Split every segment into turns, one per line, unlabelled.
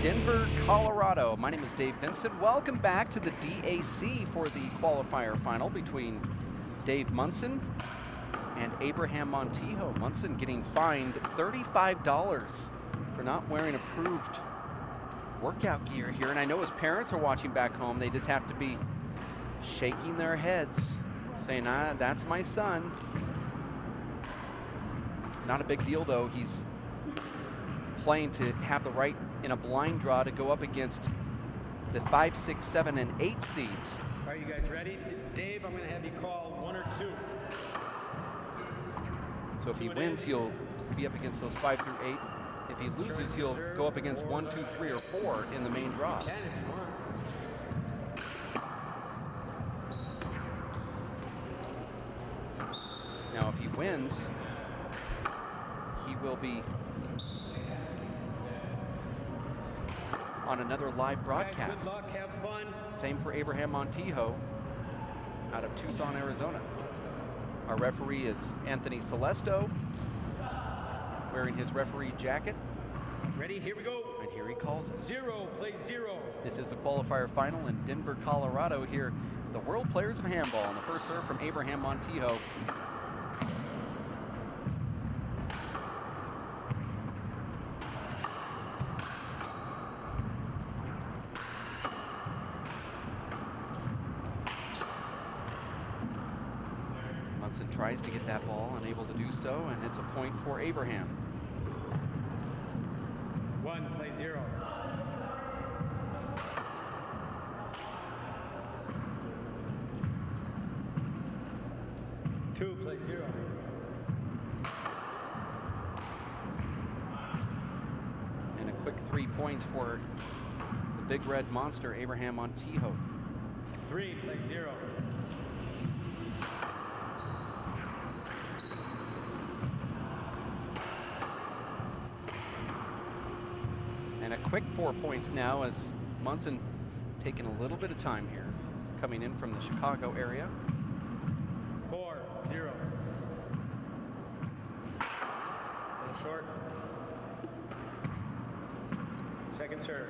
Denver, Colorado. My name is Dave Vincent. Welcome back to the DAC for the qualifier final between Dave Munson and Abraham Montijo. Munson getting fined $35 for not wearing approved workout gear here. And I know his parents are watching back home. They just have to be shaking their heads, saying, that's my son. Not a big deal though. He's playing to have the right in a blind draw to go up against the 5, 6, 7, and 8 seeds.
Are you guys ready? Dave, I'm going to have you call 1 or 2.
So if he wins, he'll be up against those 5 through 8. If he loses, he'll go up against 1, 2, 3, or 4 in the main draw.
Can if you want.
Now, if he wins, he will be on another live broadcast.
Good luck, have fun.
Same for Abraham Montijo out of Tucson, Arizona. Our referee is Anthony Celesto, wearing his referee jacket.
Ready, here we go.
And here he calls it.
0, play 0.
This is the qualifier final in Denver, Colorado. Here, the World Players of Handball, and the first serve from Abraham Montijo. Munson tries to get that ball, unable to do so, and it's a point for Abraham.
1, play 0. 2, play 0.
And a quick 3 points for the big red monster, Abraham Montijo.
3, play 0.
And a quick 4 points now as Munson taking a little bit of time here, coming in from the Chicago area.
4, 0. A little short. Second serve.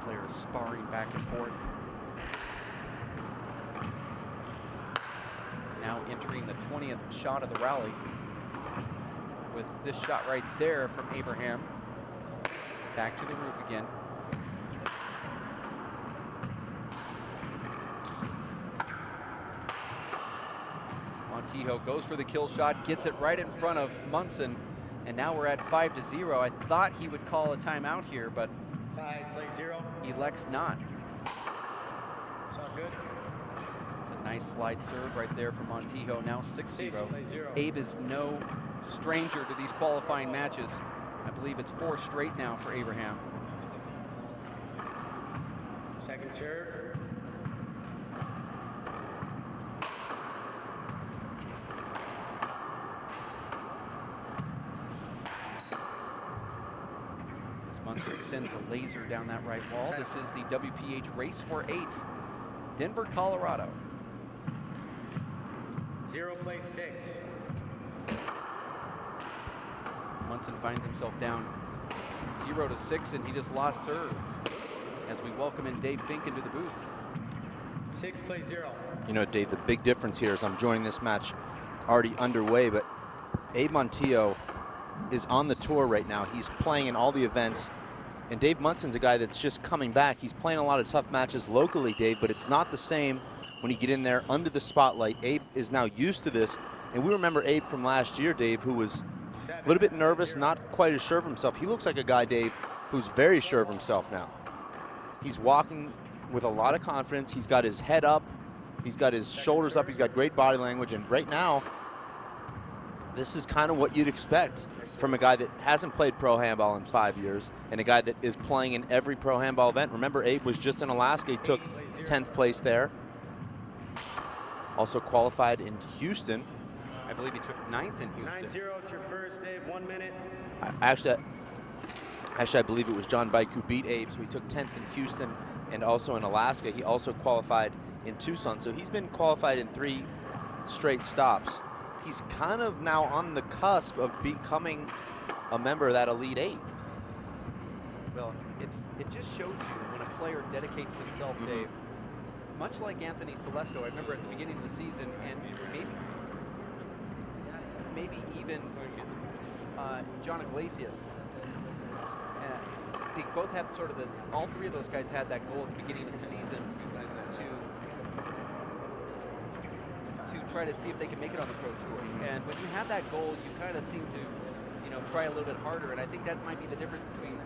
Players sparring back and forth. Now entering the 20th shot of the rally with this shot right there from Abraham. Back to the roof again. Montijo goes for the kill shot, gets it right in front of Munson, and now we're at 5-0. I thought he would call a timeout here, but
5, play 0.
elects not.
It's all good.
It's a nice slide serve right there from Montijo, now 6-0.
6, play 0.
Abe is no stranger to these qualifying matches. I believe it's 4 straight now for Abraham.
Second serve.
Munson sends a laser down that right wall. This is the WPH race for 8, Denver, Colorado.
0, play 6.
Munson finds himself down 0-6, and he just lost serve as we welcome in Dave Fink into the booth.
6, play 0.
You know, Dave, the big difference here is I'm joining this match already underway, but Abe Montijo is on the tour right now. He's playing in all the events, and Dave Munson's a guy that's just coming back. He's playing a lot of tough matches locally, Dave, but it's not the same when you get in there under the spotlight. Abe is now used to this, and we remember Abe from last year, Dave, who was a little bit nervous, not quite as sure of himself. He looks like a guy, Dave, who's very sure of himself now. He's walking with a lot of confidence. He's got his head up. He's got his shoulders up. He's got great body language, and right now, this is kind of what you'd expect from a guy that hasn't played pro handball in 5 years and a guy that is playing in every pro handball event. Remember, Abe was just in Alaska. He took 10th place there. Also qualified in Houston.
I believe he took 9th in Houston.
9-0, it's your first, Dave. 1 minute.
Actually, I believe it was John Bike who beat Abe, so he took 10th in Houston and also in Alaska. He also qualified in Tucson, so he's been qualified in 3 straight stops. He's kind of now on the cusp of becoming a member of that Elite 8.
Well, it just shows you when a player dedicates himself, Dave, much like Anthony Celesto. I remember at the beginning of the season, and maybe even John Iglesias. They both have sort of all 3 of those guys had that goal at the beginning of the season to try to see if they can make it on the Pro Tour. And when you have that goal, you kind of seem to, try a little bit harder. And I think that might be the difference between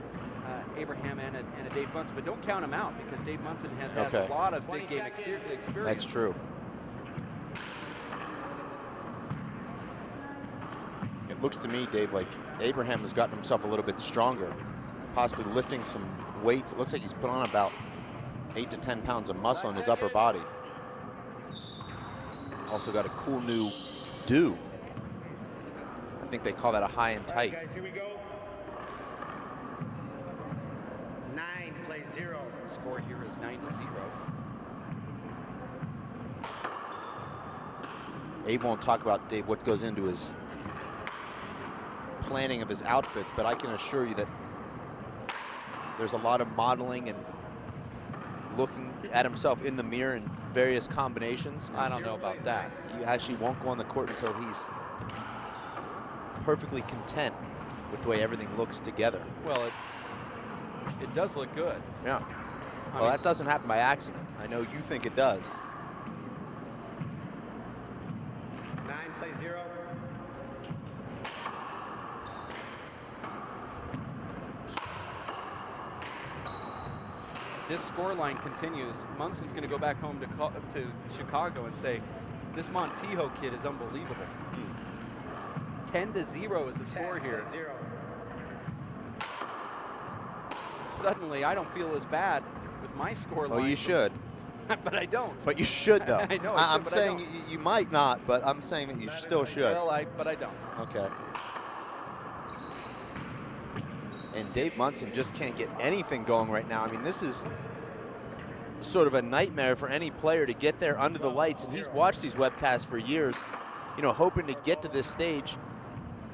Abraham and a Dave Munson. But don't count him out, because Dave Munson has had a lot of big game experience.
That's true. It looks to me, Dave, like Abraham has gotten himself a little bit stronger, possibly lifting some weights. It looks like he's put on about 8 to 10 pounds of muscle in his upper body. Also got a cool new do. I think they call that a high and tight.
Guys, here we go. 9 plays 0.
Score here is 9-0.
Abe won't talk about, Dave, what goes into his planning of his outfits, but I can assure you that there's a lot of modeling and looking at himself in the mirror in various combinations.
I don't know about that.
He actually won't go on the court until he's perfectly content with the way everything looks together.
Well, it does look good.
Yeah. Well, that doesn't happen by accident. I know you think it does.
9 plays 0.
This score line continues. Munson's going to go back home to Chicago and say, this Montijo kid is unbelievable. 10-0 is the score here.
0.
Suddenly, I don't feel as bad with my score line.
Oh, you should.
But I don't.
But you should, though.
I know.
I'm saying you might not, but I'm saying that you still should.
Well, but I don't.
Okay. And Dave Munson just can't get anything going right now. I mean, this is sort of a nightmare for any player to get there under the lights. And he's watched these webcasts for years, hoping to get to this stage.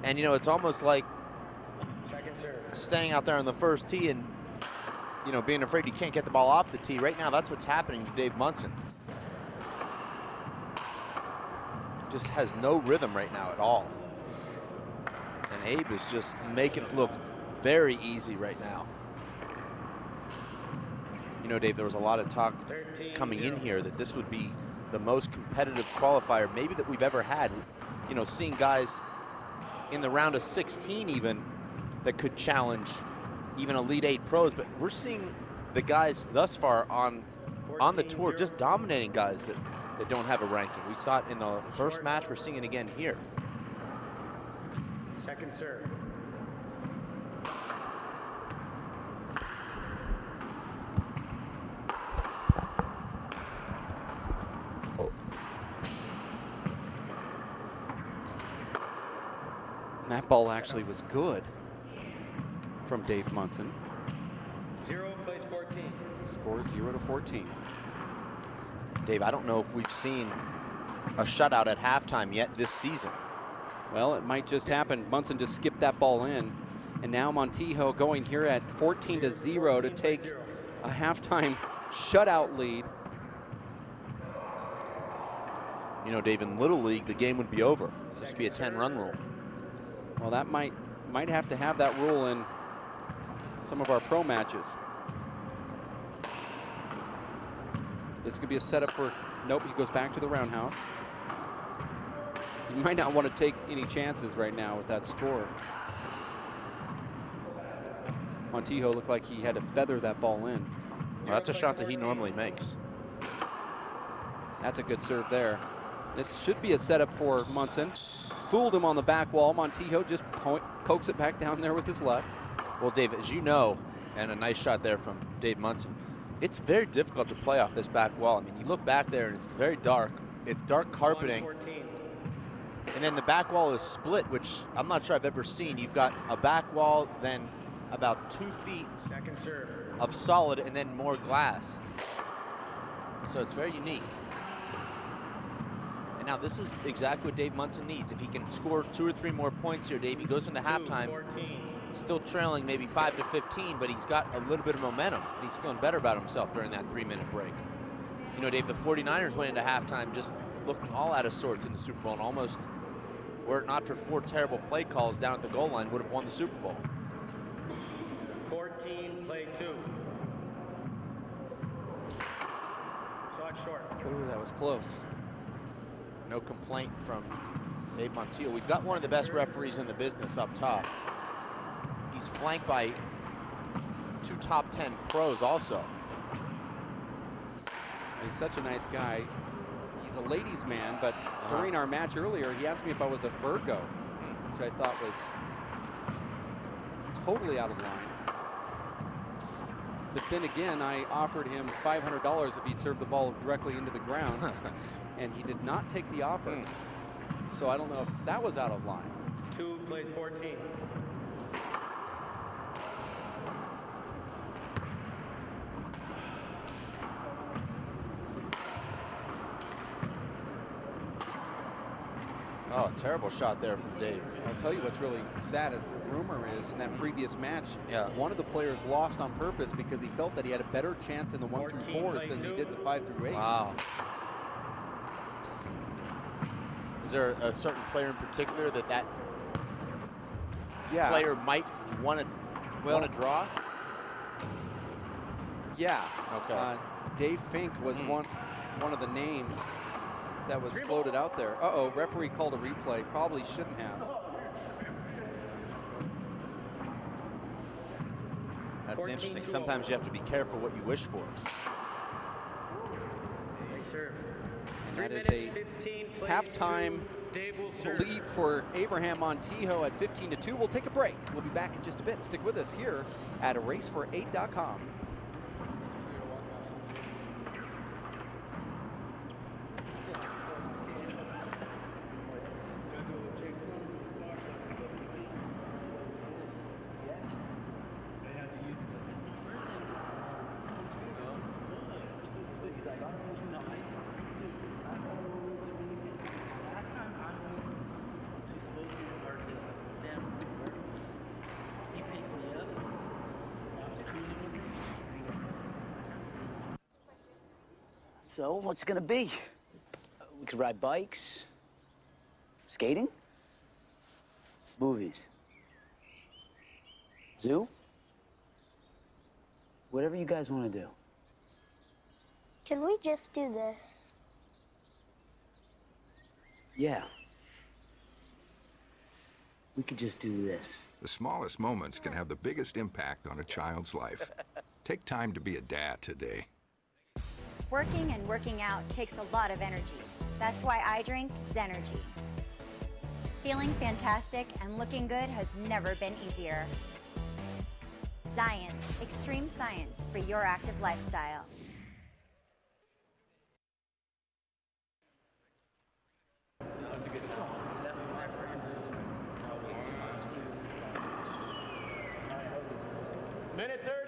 And, it's almost like staying out there on the first tee and, being afraid he can't get the ball off the tee. Right now, that's what's happening to Dave Munson. Just has no rhythm right now at all. And Abe is just making it look very easy right now. Dave, there was a lot of talk coming in here that this would be the most competitive qualifier maybe that we've ever had. Seeing guys in the round of 16 even that could challenge even Elite 8 pros, but we're seeing the guys thus far on the tour just dominating guys that don't have a ranking. We saw it in the first match, we're seeing it again here.
Second serve.
That ball actually was good from Dave Munson.
0 plays 14.
Score 0-14.
Dave, I don't know if we've seen a shutout at halftime yet this season.
Well, it might just happen. Munson just skipped that ball in. And now Montijo going here at 14-0 to take a halftime shutout lead.
Dave, in Little League, the game would be over. This would be a 10-run rule.
Well, that might have to have that rule in some of our pro matches. This could be a setup for, nope, he goes back to the roundhouse. You might not want to take any chances right now with that score. Montijo looked like he had to feather that ball in.
Well, that's a shot that he normally makes.
That's a good serve there. This should be a setup for Munson. Fooled him on the back wall. Montijo just pokes it back down there with his left.
Well, Dave, as you know, and a nice shot there from Dave Munson, it's very difficult to play off this back wall. I mean, you look back there and it's very dark. It's dark carpeting. And then the back wall is split, which I'm not sure I've ever seen. You've got a back wall, then about 2 feet
Second serve.
of solid, and then more glass. So it's very unique. And now this is exactly what Dave Munson needs. If he can score 2 or 3 more points here, Dave, he goes into halftime,
14.
still trailing maybe 5 to 15, but he's got a little bit of momentum, and he's feeling better about himself during that 3-minute break. You know, Dave, the 49ers went into halftime just looking all out of sorts in the Super Bowl, and almost, were it not for 4 terrible play calls down at the goal line, would have won the Super Bowl.
14, play 2. Saw it short.
Ooh, that was close.
No complaint from Dave Montijo. We've got one of the best referees in the business up top. He's flanked by 2 top 10 pros also.
He's such a nice guy. He's a ladies' man, but during our match earlier, he asked me if I was a Virgo, which I thought was totally out of line. But then again, I offered him $500 if he'd serve the ball directly into the ground, and he did not take the offer. So I don't know if that was out of line.
2 plays 14.
Oh, terrible shot there from Dave.
I'll tell you what's really sad is the rumor is in that previous match, one of the players lost on purpose because he felt that he had a better chance in the 1 through 4s than he did the 5 through 8s.
Wow. Is there a certain player in particular that player might want to draw?
Yeah.
Okay.
Dave Fink was one of the names that was floated out there. Uh-oh, referee called a replay. Probably shouldn't have.
That's interesting. Sometimes you have to be careful what you wish for.
They serve.
And that is a halftime lead for Abraham Montijo at 15-2. We'll take a break. We'll be back in just a bit. Stick with us here at racefor8.com.
So, what's it gonna be? We could ride bikes, skating, movies, zoo, whatever you guys want to do.
Can we just do this?
Yeah. We could just do this.
The smallest moments can have the biggest impact on a child's life. Take time to be a dad today.
Working and working out takes a lot of energy. That's why I drink Zenergy. Feeling fantastic and looking good has never been easier. Science, extreme science for your active lifestyle.
Minute 30.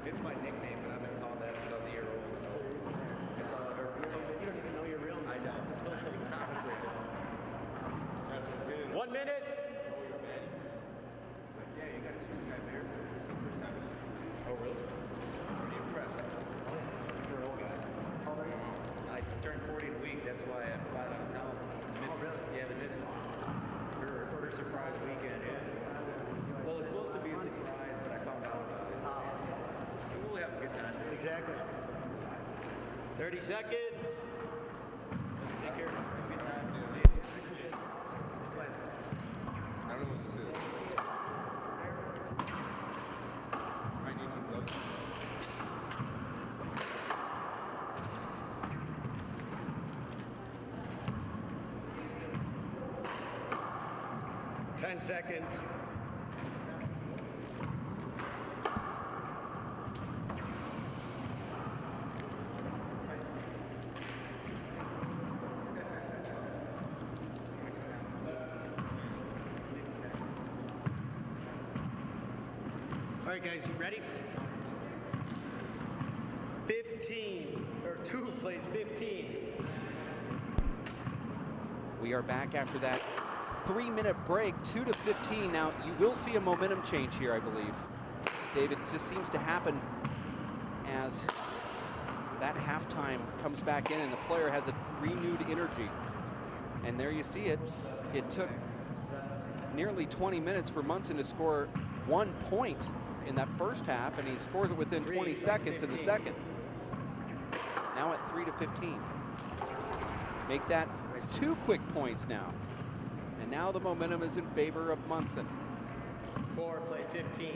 It's my nickname, but I've been called that since I was a year old, so it's all I've ever been. You don't even know your real name. I don't. Honestly.
1 minute.
Yeah, you got to see this guy there. Oh, really? Pretty impressed. You're an old guy. I turned 40 in a week, that's why I'm flat out of town. Yeah, the missus is her surprise weekend. Yeah. Well, it's supposed to be a surprise, but I found out about it. We'll have a good time.
Exactly. 30 seconds.
Take care. Good time. See you. I don't know what this is. I need some gloves.
10 seconds. All right, guys, you ready? 15, or 2 plays 15.
We are back after that 3-minute break, 2 to 15. Now, you will see a momentum change here, I believe. David, just seems to happen as that halftime comes back in and the player has a renewed energy. And there you see it. It took nearly 20 minutes for Munson to score 1 point in that first half, and he scores it within 20 seconds in the second. Now at 3 to 15. Make that 2 quick points now. And now the momentum is in favor of Munson.
4, play 15.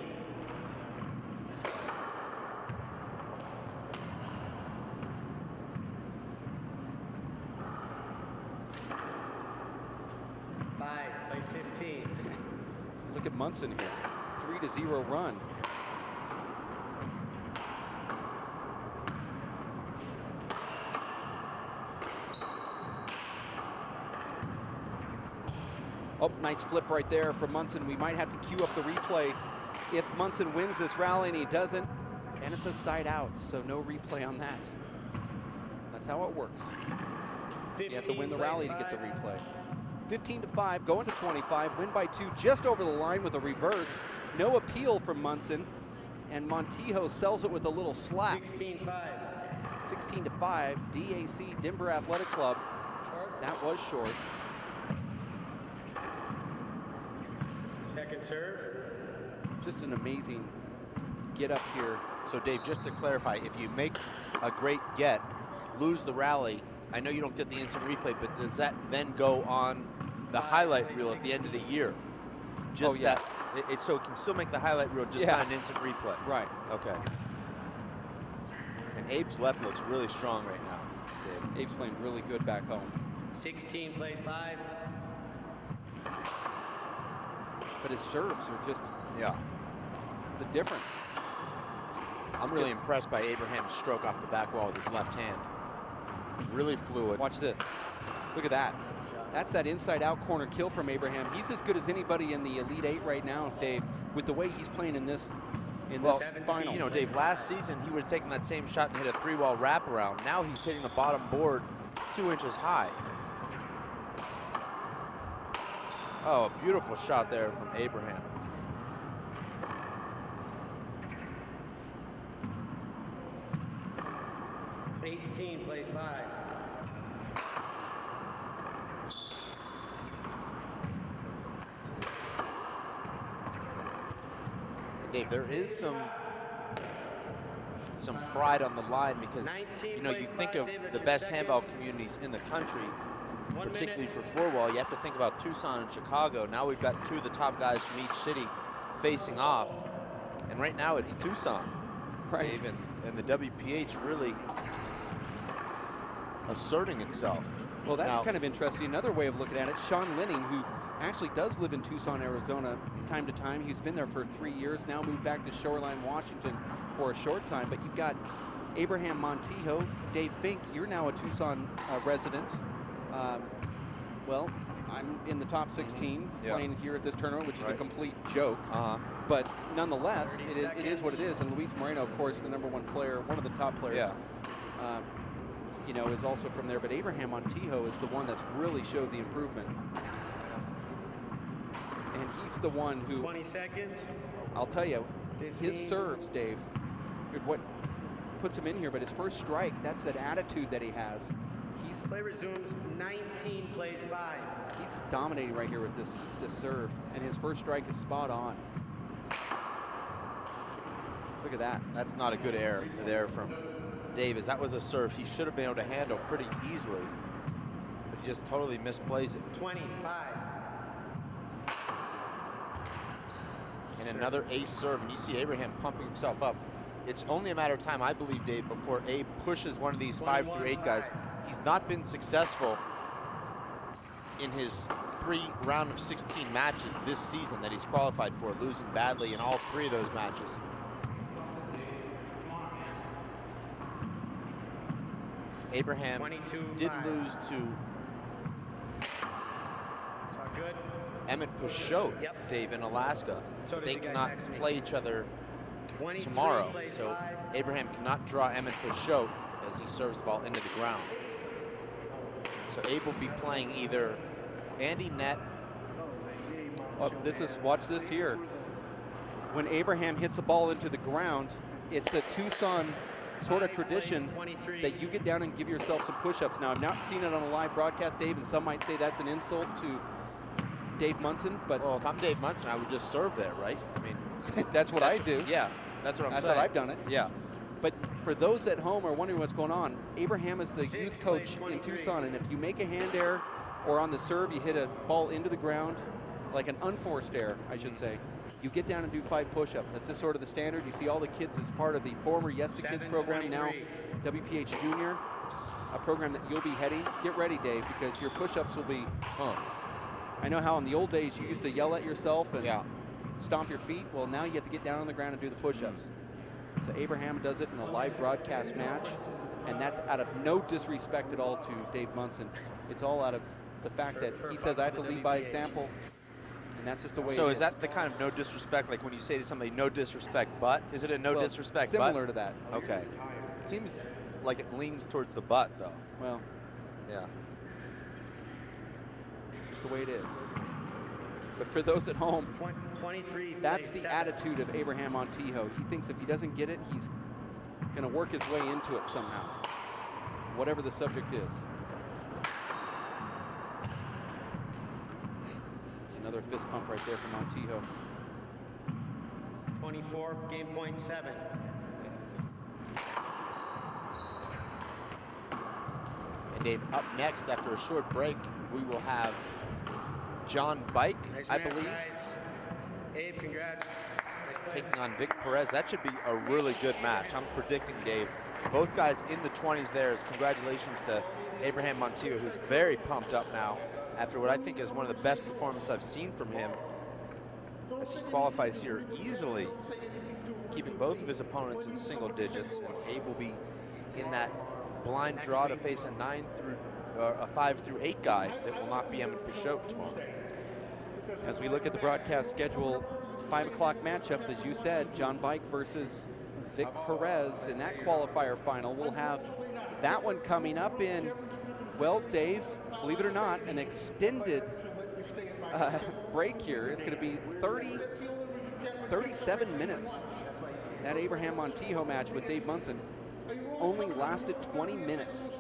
Play 15.
Look at Munson here, 3-0 run. Oh, nice flip right there from Munson. We might have to cue up the replay if Munson wins this rally, and he doesn't, and it's a side out, so no replay on that. That's how it works. You have to win the rally to get the replay. 15-5, going to 25, win by 2, just over the line with a reverse. No appeal from Munson, and Montijo sells it with a little slap.
16-5.
16-5, DAC, Denver Athletic Club. That was short.
Second serve.
Just an amazing get up here.
So Dave, just to clarify, if you make a great get, lose the rally, I know you don't get the instant replay, but does that then go on the highlight reel at the end of the year? Just that, so it can still make the highlight reel, just not an instant replay.
Right.
Okay. And Abe's left looks really strong right now, Dave.
Abe's playing really good back home.
16 plays 5.
But his serves are just the difference.
I'm really impressed by Abraham's stroke off the back wall with his left hand. Really fluid.
Watch this. Look at that. That's that inside-out corner kill from Abraham. He's as good as anybody in the Elite 8 right now, Dave, with the way he's playing in this final.
You know, Dave, last season he would have taken that same shot and hit a 3-wall wraparound. Now he's hitting the bottom board 2 inches high. Oh, a beautiful shot there from Abraham.
Plays 5.
Dave, there is some pride on the line because you know you think of the best handball communities in the country, particularly for four-wall. You have to think about Tucson and Chicago. Now we've got 2 of the top guys from each city facing off, and right now it's Tucson,
right?
Dave, and the WPH really asserting itself.
Well, that's kind of interesting. Another way of looking at it, Sean Linning, who actually does live in Tucson, Arizona, time to time. He's been there for 3 years now, moved back to Shoreline, Washington for a short time. But you've got Abraham Montijo, Dave Fink, you're now a Tucson resident. Well, I'm in the top 16 playing here at this tournament, which is a complete joke. But nonetheless, it is what it is. And Luis Moreno, of course, the #1 player, one of the top players, you know, is also from there. But Abraham Montijo is the one that's really showed the improvement. And he's the one who,
20 seconds.
I'll tell you,
15.
his serves, Dave, what puts him in here, but his first strike, that's that attitude that he has.
Play resumes. 19 plays 5.
He's dominating right here with this serve, and his first strike is spot on. Look at that.
That's not a good error there from Davis. That was a serve he should have been able to handle pretty easily, but he just totally misplays it.
25.
And another ace serve, and you see Abraham pumping himself up. It's only a matter of time, I believe, Dave, before Abe pushes one of these 5 through 8 guys. He's not been successful in his 3 round of 16 matches this season that he's qualified for, losing badly in all 3 of those matches. Abraham
22,
did
5.
lose to
It's all good.
Emmett Peugeot,
Yep.
Dave, in Alaska.
So did
They
the guy
cannot
next to me.
play each other
23
tomorrow,
plays
so
5.
Abraham cannot draw Emmett Peugeot as he serves the ball into the ground. So Abe will be playing either Andy Nett.
Oh, watch this here. When Abraham hits the ball into the ground, it's a Tucson sort of tradition that you get down and give yourself some push-ups. Now, I've not seen it on a live broadcast, Dave, and some might say that's an insult to Dave Munson, but
Well, if I'm Dave Munson, I would just serve there, right? I mean,
that's what I do.
Yeah, that's what I'm
That's
saying.
how I've done it.
Yeah.
But for those at home are wondering what's going on, Abraham is the
6
youth coach
plays
in
23.
Tucson, and if you make a hand error or on the serve, you hit a ball into the ground, like an unforced error, I should say, you get down and do 5 push-ups. That's just sort of the standard. You see all the kids as part of the former Yes to Kids program, now
7-23.
WPH Junior, a program that you'll be heading. Get ready, Dave, because your push-ups will be, I know how in the old days you used to yell at yourself and stomp your feet. Well, now you have to get down on the ground and do the push-ups. So Abraham does it in a live broadcast match, and that's out of no disrespect at all to Dave Munson. It's all out of the fact that he says, I have to lead by example, and that's just the way
So
it
is that the kind of no disrespect, like when you say to somebody, no disrespect, but? Is it a no
Well,
disrespect,
similar
but?
to that.
Okay. It seems like it leans towards the butt, though.
Well,
Yeah.
it's just the way it is. But for those at home,
23
that's
plays
the
7.
attitude of Abraham Montijo. He thinks if he doesn't get it, he's going to work his way into it somehow, whatever the subject is. It's another fist pump right there from Montijo.
24, game point 7.
And Dave, up next after a short break, we will have John Bike,
Nice
I
match,
believe,
guys. Abe, congrats. Nice play.
taking on Vic Perez. That should be a really good match. I'm predicting, Dave, both guys in the 20s there. As congratulations to Abraham Montijo, who's very pumped up now after what I think is one of the best performances I've seen from him, as he qualifies here easily, keeping both of his opponents in single digits. And Abe will be in that blind draw to face a 5 through 8 guy that will not be Emmett Peugeot tomorrow.
As we look at the broadcast schedule, 5 o'clock matchup, as you said, John Bike versus Vic Perez in that qualifier final. We'll have that one coming up in, well, Dave, believe it or not, an extended break here. It's going to be 37 minutes. That Abraham Montijo match with Dave Munson only lasted 20 minutes.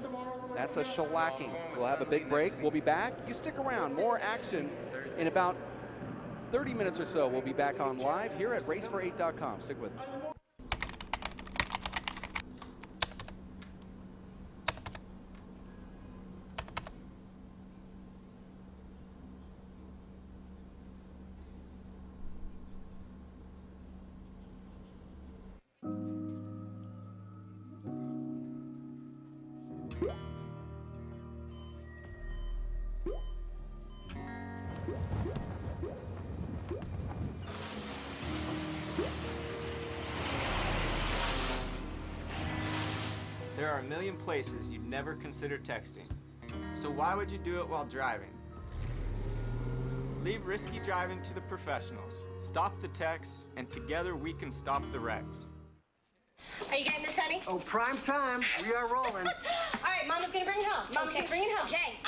That's a shellacking. We'll have a big break. We'll be back. You stick around. More action in about 30 minutes or so. We'll be back on live here at racefor8.com. Stick with us.
There are a million places you'd never consider texting. So why would you do it while driving? Leave risky driving to the professionals. Stop the texts, and together we can stop the wrecks.
Are you getting this, honey?
Oh, prime time. We are rolling.
All right, Mama's gonna bring it home. Mama's gonna bring it home. Okay.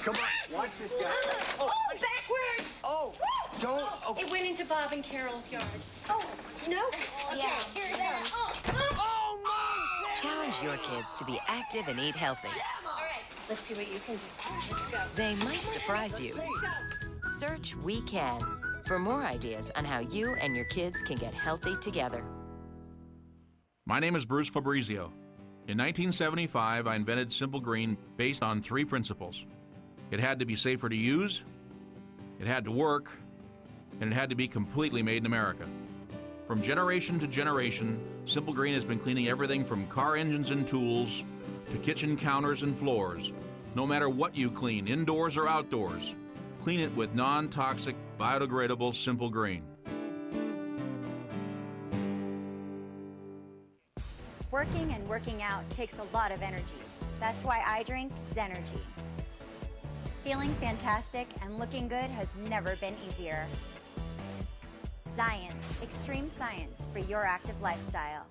Come on, watch this guy.
Oh, backwards!
Oh, don't. Oh,
It went into Bob and Carol's yard. Oh, no? Okay, here it goes.
oh no!
Challenge your kids to be active and eat healthy.
All right, let's see what you can do. Let's go.
They might surprise you.
Let's go.
Search We Can for more ideas on how you and your kids can get healthy together.
My name is Bruce Fabrizio. In 1975, I invented Simple Green based on 3 principles. It had to be safer to use, it had to work, and it had to be completely made in America. From generation to generation, Simple Green has been cleaning everything from car engines and tools to kitchen counters and floors. No matter what you clean, indoors or outdoors, Clean it with non-toxic, biodegradable Simple Green.
Working and working out takes a lot of energy. That's why I drink Zenergy. Feeling fantastic and looking good has never been easier. Science, extreme science for your active lifestyle.